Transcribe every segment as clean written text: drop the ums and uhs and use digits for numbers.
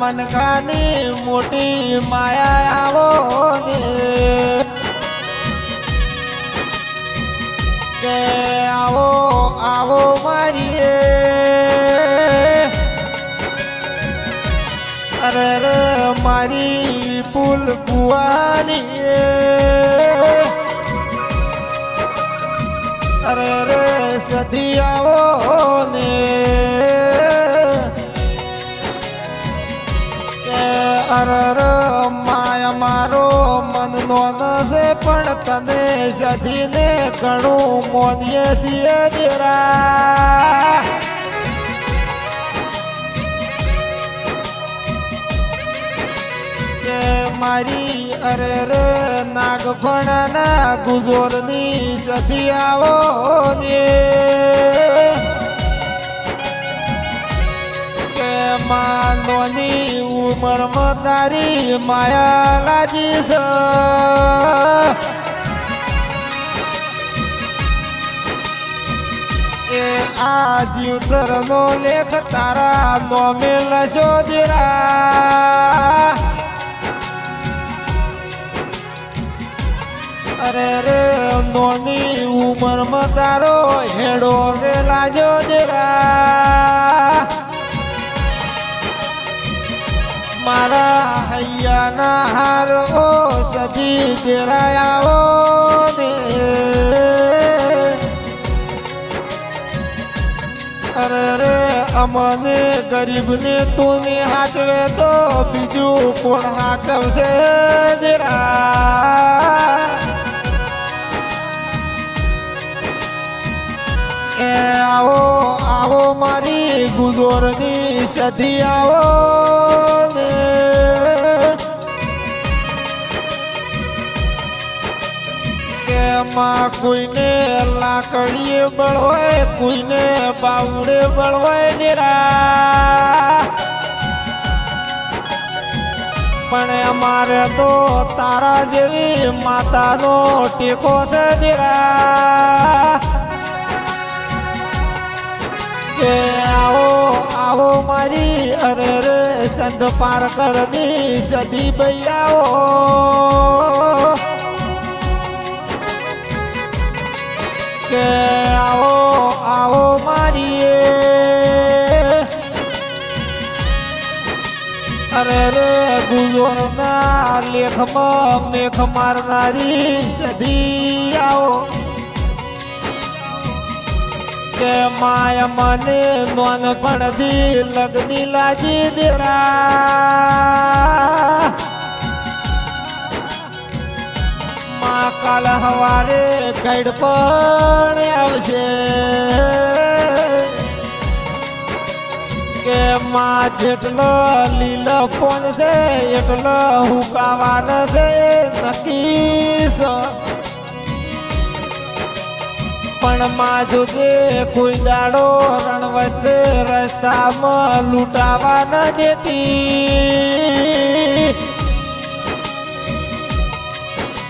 મનકાની મોટી માયા આવો ને કે આવો આવો મારી અરે રે મારી પુલ બુવાની અરે રે સધી આવો ને કે અરે માયા મારો મનનો નસે પણ તને સધીને ઘણું મોનીએ છીએ દેરા મારી અરે રે નાગફણાના ગુજોરની સધી આવો ને કે માનોની ઉંમરમાં તારી માયા લાજી છે એ આ જીવતરનો લેખ તારા નોમે લશો દેરા અરે રે નોની ઉંમરમાં તારો હેડો રે લાજો દેરા મારા હૈયાના હાર ઓ સધી દેરા આવો ને અરે રે અમને ગરીબને તું હાચવે તો બીજું કોણ હાચવશે દેરા એ આવો આવો મારી ગુજોરની સધી આવો ને કે માં કોઈને લાકડીએ બળ હોય કોઈને બાવડે બળ હોય દેરા પણ અમારે તો તારા જેવી માતાનો ટેકો છે દેરા કે આવો આવો મારી અરે રે સંત પાર કરની સદી ભાઈ આવો કે આવો આવો મારી અરે રે ગુજોરના લેખમાં મેઘ મારનારી સદી આવો કે માયા મને નોન પડતી લગની લાજી દેરા માં કાલ હવારે ગઢ પણ આવશે કે માં જેટલો લીલો ફોન છે એટલો હુકાવાનો છે નક્કી છે પણ માં જોજે કોઈ દાડો રણ વચ્ચે રસ્તામાં લૂંટાવા ન દેતી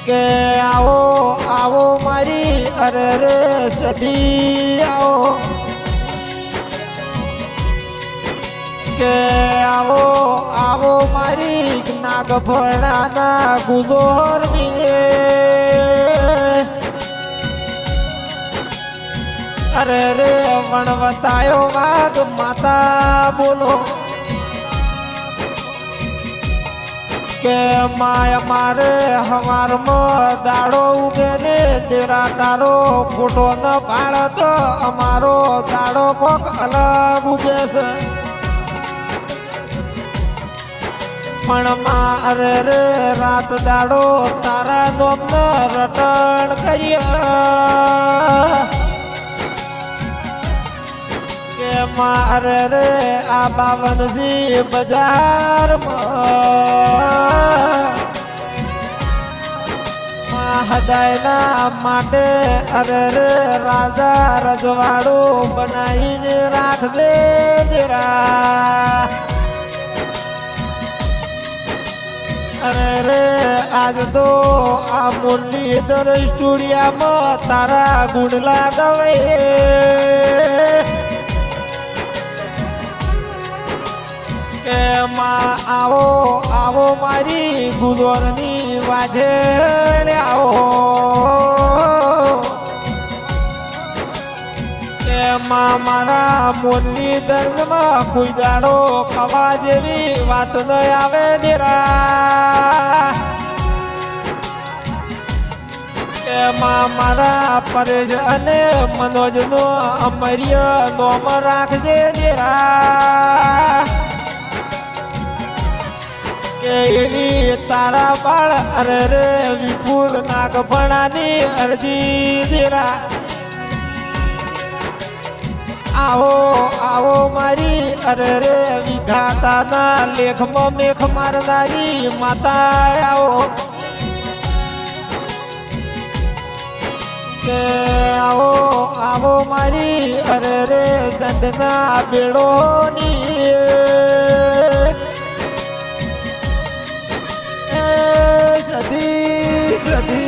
કે આવો આવો મારી અરે રે સધી આવો કે આવો આવો મારી નાગફણાના ગુજોરની અરે રે વણવતાયો વાઘ માતા બોલો કે માય મારે હવારમાં દાડો ઉગે ને તેરા તારો ફોટો ન પાડત અમારો દાડો કોક અલગ ઉગે છે પણ માં અરે રે રાત દાડો તારા નોમનો રટણ કરીએ મારે રે આ બાવનજી બજારમાં હદાયના માટે અરે રે રાજા રજવાડું બનાવીને રાખજે જરા અરે રે આજ તો આ મુરલીધર સ્ટુડિયામાં તારા ગુણ લાગવે કે માં આવો આવો મારી ગુજોરની વાજે આવો કે માં મારા મોરની દર્દમાં કોઈ દાડો ખવા જેવી વાત ન આવે દેરા કે માં મારા પરેશ અને મનોજનો અમર્ય નોમ રાખજે દેરા કે એવી તારા બાળ અરે રે વિપુલ નાગભણાની અરજી દેરા આવો આવો મારી અરે રે વિધાતાના લેખમાં મેખ મારનારી માતા આવો કે આવો આવો મારી અરે રે ચંદના બેડોની સદી સદી